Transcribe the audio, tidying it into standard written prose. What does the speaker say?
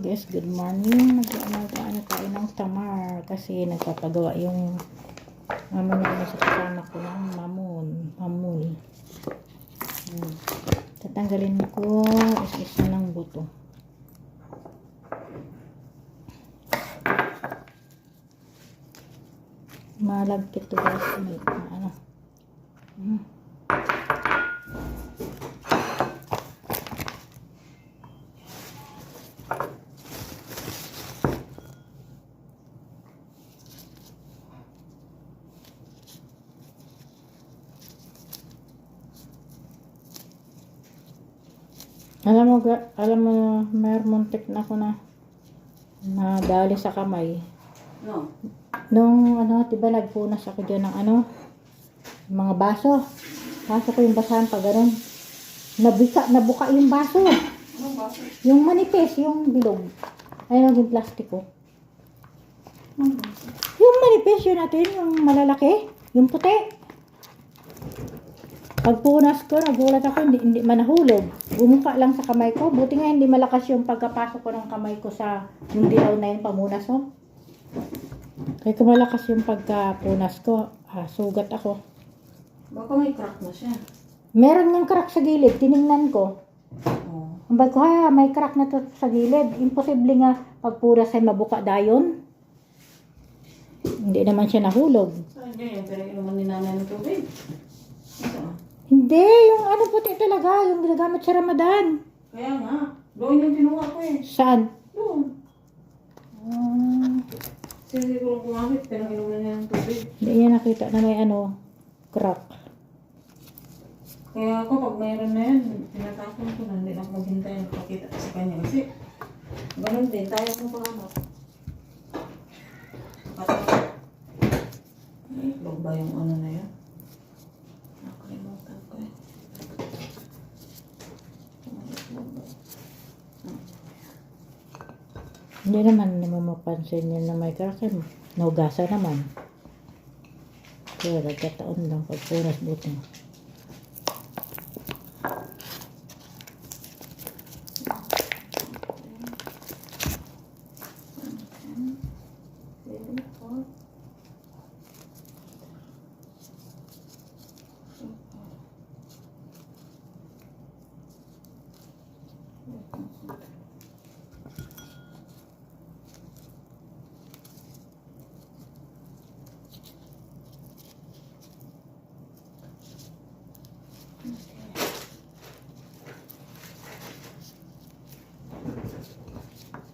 Guys, good morning. Nag-ano tayo ng tamar kasi nagpapagawa yung mama namin sa kasama ko ng mamul. Tatanggalin ko isa ng buto. Malagkit to guys. May ano. Alam mo, mayroong muntik na ako na nadali sa kamay. No. Nung diba nagpunas ako dyan ng mga baso. Baso ko yung basahan pa ganun. Nabuka yung baso. Anong baso? Yung manipis, yung bilog. Ay, yung plastiko. Yung manipis, yun natin, yung malalaki. Yung puti. Pagpunas ko, nagulat ako, hindi man nahulog. Bumuka lang sa kamay ko. Buti nga hindi malakas yung pagkapasok ko ng kamay ko sa yung dilaw na yung pamunas ko. Kaya kung malakas yung pagkapunas ko, sugat ako. Baka may crack na siya. Meron ng crack sa gilid, tiningnan ko. Oh. Ang bag ko, may crack na to sa gilid. Imposible nga pagpuras ay mabuka dayon. Hindi naman siya nahulog. Saan yun? Yung pinag-inuman ni nanay ng tubig? Ito. Hindi, yung puti talaga, yung ginagamit sa Ramadan. Kaya nga. Doon yung kinuha ko eh. Saan? Doon. Kasi siguro kumamit, pinag-inuman niya ng tubig. Hindi niya nakita na may crack. Kaya ako, pag mayroon na yan, tinatapon ko na. Hindi na ako maghintay na pakita sa kanya. Kasi, ganun din. Tayo mo pa ano. Ay, itlog ba yung ano na yan? Nakalimutan ko eh. Hindi naman mapapansin niya na may crack. Naugasan naman. Kaya nagkataon lang pagpunas buti.